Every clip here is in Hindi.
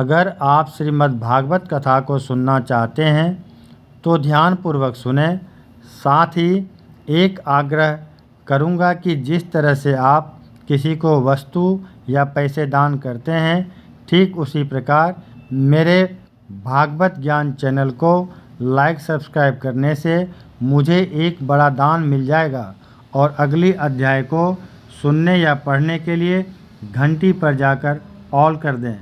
अगर आप श्रीमद् भागवत कथा को सुनना चाहते हैं तो ध्यानपूर्वक सुने। साथ ही एक आग्रह करूंगा कि जिस तरह से आप किसी को वस्तु या पैसे दान करते हैं, ठीक उसी प्रकार मेरे भागवत ज्ञान चैनल को लाइक सब्सक्राइब करने से मुझे एक बड़ा दान मिल जाएगा और अगली अध्याय को सुनने या पढ़ने के लिए घंटी पर जाकर ऑल कर दें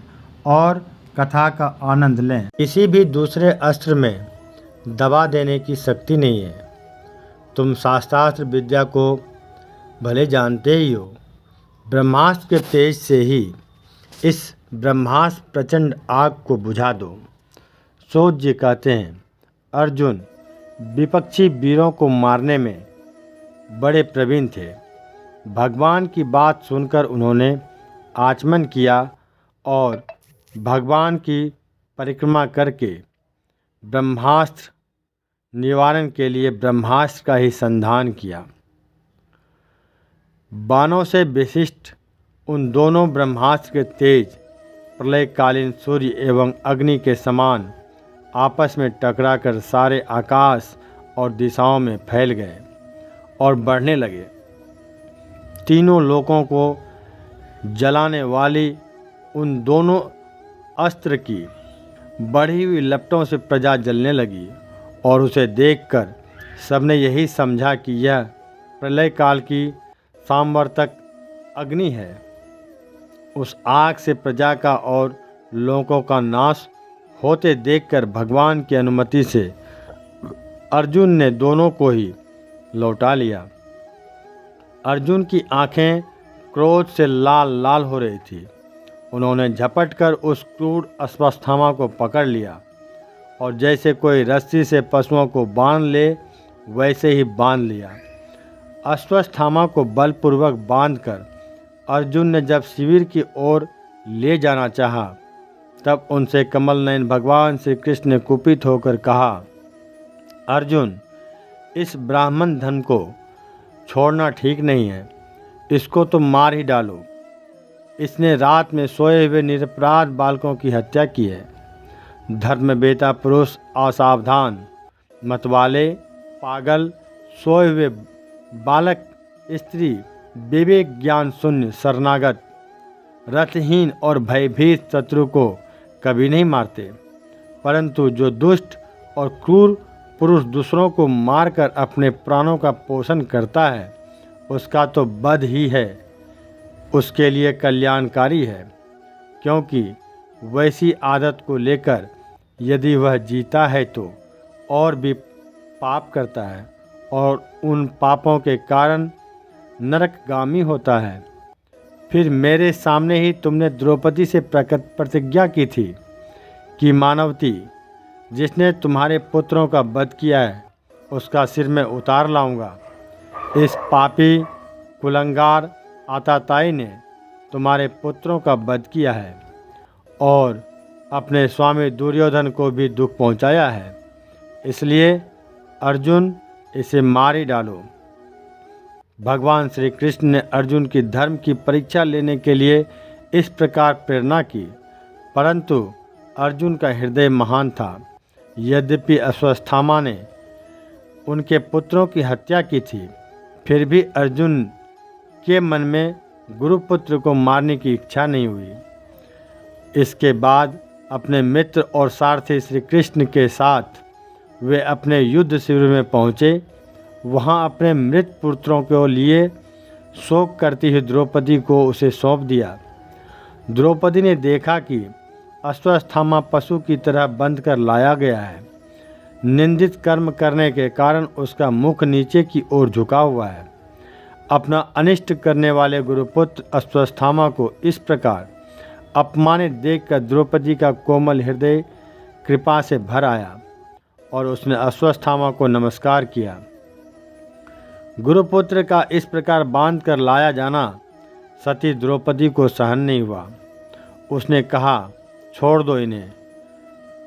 और कथा का आनंद लें। किसी भी दूसरे अस्त्र में दबा देने की शक्ति नहीं है। तुम शास्त्रास्त्र विद्या को भले जानते ही हो। ब्रह्मास्त्र के तेज से ही इस ब्रह्मास्त्र प्रचंड आग को बुझा दो। सूत जी कहते हैं, अर्जुन विपक्षी वीरों को मारने में बड़े प्रवीण थे। भगवान की बात सुनकर उन्होंने आचमन किया और भगवान की परिक्रमा करके ब्रह्मास्त्र निवारण के लिए ब्रह्मास्त्र का ही संधान किया। बाणों से विशिष्ट उन दोनों ब्रह्मास्त्र के तेज प्रलयकालीन सूर्य एवं अग्नि के समान आपस में टकराकर सारे आकाश और दिशाओं में फैल गए और बढ़ने लगे। तीनों लोकों को जलाने वाली उन दोनों अस्त्र की बढ़ी हुई लपटों से प्रजा जलने लगी और उसे देखकर सबने यही समझा कि यह प्रलय काल की सामवर्तक अग्नि है। उस आग से प्रजा का और लोगों का नाश होते देखकर भगवान की अनुमति से अर्जुन ने दोनों को ही लौटा लिया। अर्जुन की आंखें क्रोध से लाल लाल हो रही थी। उन्होंने झपटकर उस क्रूर अश्वत्थामा को पकड़ लिया और जैसे कोई रस्सी से पशुओं को बांध ले वैसे ही बांध लिया। अश्वत्थामा को बलपूर्वक बांधकर अर्जुन ने जब शिविर की ओर ले जाना चाहा, तब उनसे कमल नयन भगवान श्री कृष्ण ने कुपित होकर कहा, अर्जुन इस ब्राह्मण धन को छोड़ना ठीक नहीं है, इसको तो मार ही डालो। इसने रात में सोए हुए निरपराध बालकों की हत्या की है। धर्म बेटा पुरुष असावधान, मतवाले, पागल, सोए हुए बालक, स्त्री, विवेक ज्ञान शून्य, शरणागत, रथहीन और भयभीत शत्रु को कभी नहीं मारते, परंतु जो दुष्ट और क्रूर पुरुष दूसरों को मारकर अपने प्राणों का पोषण करता है, उसका तो वध ही है, उसके लिए कल्याणकारी है। क्योंकि वैसी आदत को लेकर यदि वह जीता है तो और भी पाप करता है और उन पापों के कारण नरकगामी होता है। फिर मेरे सामने ही तुमने द्रौपदी से प्रतिज्ञा की थी कि मानवती, जिसने तुम्हारे पुत्रों का वध किया है उसका सिर मैं उतार लाऊंगा। इस पापी कुलंगार आताताई ने तुम्हारे पुत्रों का वध किया है और अपने स्वामी दुर्योधन को भी दुख पहुंचाया है। इसलिए अर्जुन इसे मार ही डालो। भगवान श्री कृष्ण ने अर्जुन की धर्म की परीक्षा लेने के लिए इस प्रकार प्रेरणा की, परंतु अर्जुन का हृदय महान था। यद्यपि अश्वत्थामा ने उनके पुत्रों की हत्या की थी, फिर भी अर्जुन के मन में गुरुपुत्र को मारने की इच्छा नहीं हुई। इसके बाद अपने मित्र और सारथी श्री कृष्ण के साथ वे अपने युद्ध शिविर में पहुँचे। वहाँ अपने मृत पुत्रों के लिए शोक करती हुई द्रौपदी को उसे सौंप दिया। द्रौपदी ने देखा कि अश्वत्थामा पशु की तरह बंध कर लाया गया है। निंदित कर्म करने के कारण उसका मुख नीचे की ओर झुका हुआ है। अपना अनिष्ट करने वाले गुरुपुत्र अश्वत्थामा को इस प्रकार अपमानित देखकर द्रौपदी का कोमल हृदय कृपा से भर आया और उसने अश्वत्थामा को नमस्कार किया। गुरुपुत्र का इस प्रकार बांध कर लाया जाना सती द्रौपदी को सहन नहीं हुआ। उसने कहा, छोड़ दो इन्हें,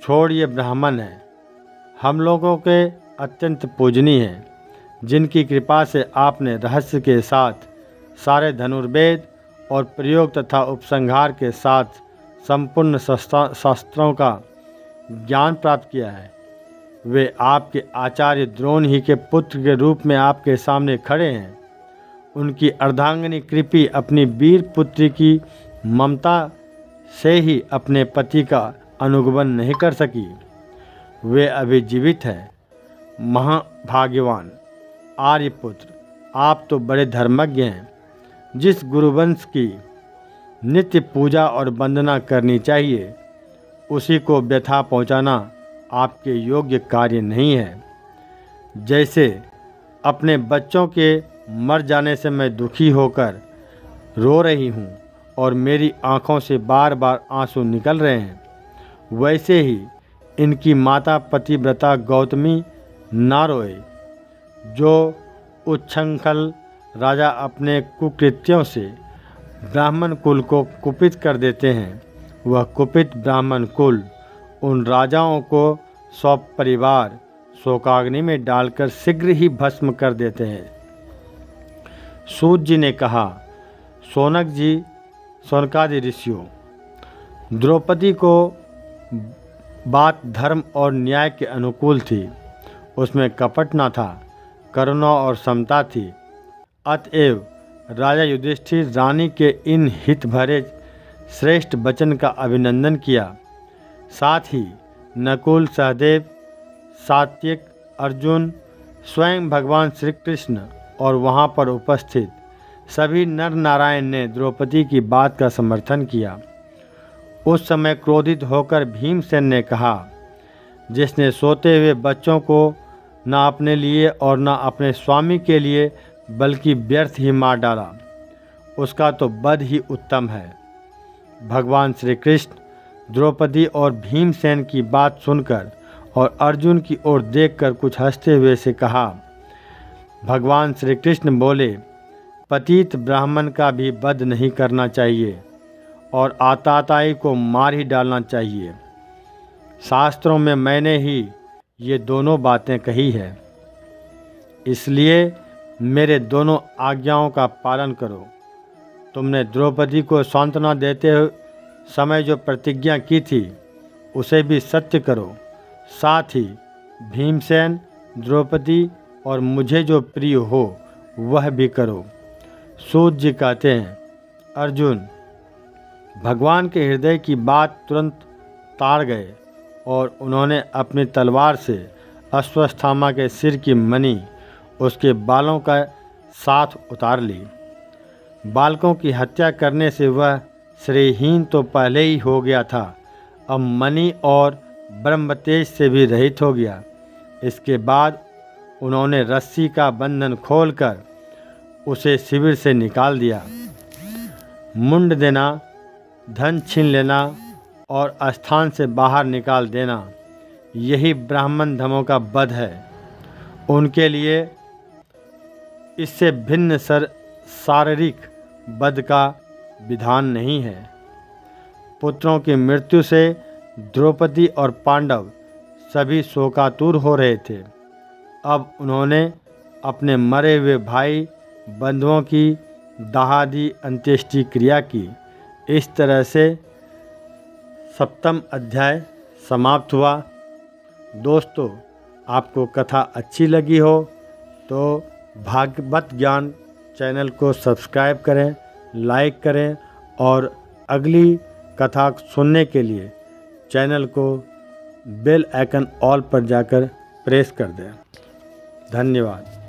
छोड़, ये ब्राह्मण है, हम लोगों के अत्यंत पूजनीय हैं, जिनकी कृपा से आपने रहस्य के साथ सारे धनुर्वेद और प्रयोग तथा उपसंहार के साथ संपूर्ण शास्त्रों का ज्ञान प्राप्त किया है। वे आपके आचार्य द्रोण ही के पुत्र के रूप में आपके सामने खड़े हैं। उनकी अर्धांगिनी कृपि अपनी वीर पुत्री की ममता से ही अपने पति का अनुगमन नहीं कर सकी। वे अभी जीवित हैं। महाभाग्यवान आर्यपुत्र, आप तो बड़े धर्मज्ञ हैं। जिस गुरुवंश की नित्य पूजा और वंदना करनी चाहिए, उसी को व्यथा पहुंचाना आपके योग्य कार्य नहीं है। जैसे अपने बच्चों के मर जाने से मैं दुखी होकर रो रही हूँ और मेरी आँखों से बार बार आंसू निकल रहे हैं, वैसे ही इनकी माता पतिव्रता गौतमी ना रोए। जो उच्छृंखल राजा अपने कुकृत्यों से ब्राह्मण कुल को कुपित कर देते हैं, वह कुपित ब्राह्मण कुल उन राजाओं को परिवार शोकाग्नि में डालकर शीघ्र ही भस्म कर देते हैं। सूत जी ने कहा, शौनकादि ऋषियों, द्रौपदी को बात धर्म और न्याय के अनुकूल थी। उसमें कपट न था, करुणा और समता थी। अतएव राजा युधिष्ठिर रानी के इन हित भरे श्रेष्ठ वचन का अभिनंदन किया। साथ ही नकुल, सहदेव, सात्यक, अर्जुन, स्वयं भगवान श्री कृष्ण और वहाँ पर उपस्थित सभी नर नारायण ने द्रौपदी की बात का समर्थन किया। उस समय क्रोधित होकर भीमसेन ने कहा, जिसने सोते हुए बच्चों को न अपने लिए और न अपने स्वामी के लिए बल्कि व्यर्थ ही मार डाला, उसका तो वध ही उत्तम है। भगवान श्री कृष्ण द्रौपदी और भीमसेन की बात सुनकर और अर्जुन की ओर देखकर कुछ हंसते हुए से कहा। भगवान श्री कृष्ण बोले, पतित ब्राह्मण का भी वध नहीं करना चाहिए और आताताई को मार ही डालना चाहिए। शास्त्रों में मैंने ही ये दोनों बातें कही है, इसलिए मेरे दोनों आज्ञाओं का पालन करो। तुमने द्रौपदी को सांत्वना देते समय जो प्रतिज्ञा की थी, उसे भी सत्य करो। साथ ही भीमसेन, द्रौपदी और मुझे जो प्रिय हो वह भी करो। सूत जी कहते हैं, अर्जुन भगवान के हृदय की बात तुरंत ताड़ गए और उन्होंने अपनी तलवार से अश्वत्थामा के सिर की मणि उसके बालों का साथ उतार ली। बालकों की हत्या करने से वह श्रेयहीन तो पहले ही हो गया था, अब मणि और ब्रह्मतेज से भी रहित हो गया। इसके बाद उन्होंने रस्सी का बंधन खोलकर उसे शिविर से निकाल दिया। मुंड देना, धन छीन लेना और स्थान से बाहर निकाल देना, यही ब्राह्मण धर्मों का वध है। उनके लिए इससे भिन्न शारीरिक वध का विधान नहीं है। पुत्रों की मृत्यु से द्रौपदी और पांडव सभी शोकातुर हो रहे थे। अब उन्होंने अपने मरे हुए भाई बंधुओं की दाहादी अंत्येष्टि क्रिया की। इस तरह से 7वां अध्याय समाप्त हुआ। दोस्तों, आपको कथा अच्छी लगी हो तो भागवत ज्ञान चैनल को सब्सक्राइब करें, लाइक करें और अगली कथा सुनने के लिए चैनल को बेल आइकन ऑल पर जाकर प्रेस कर दें। धन्यवाद।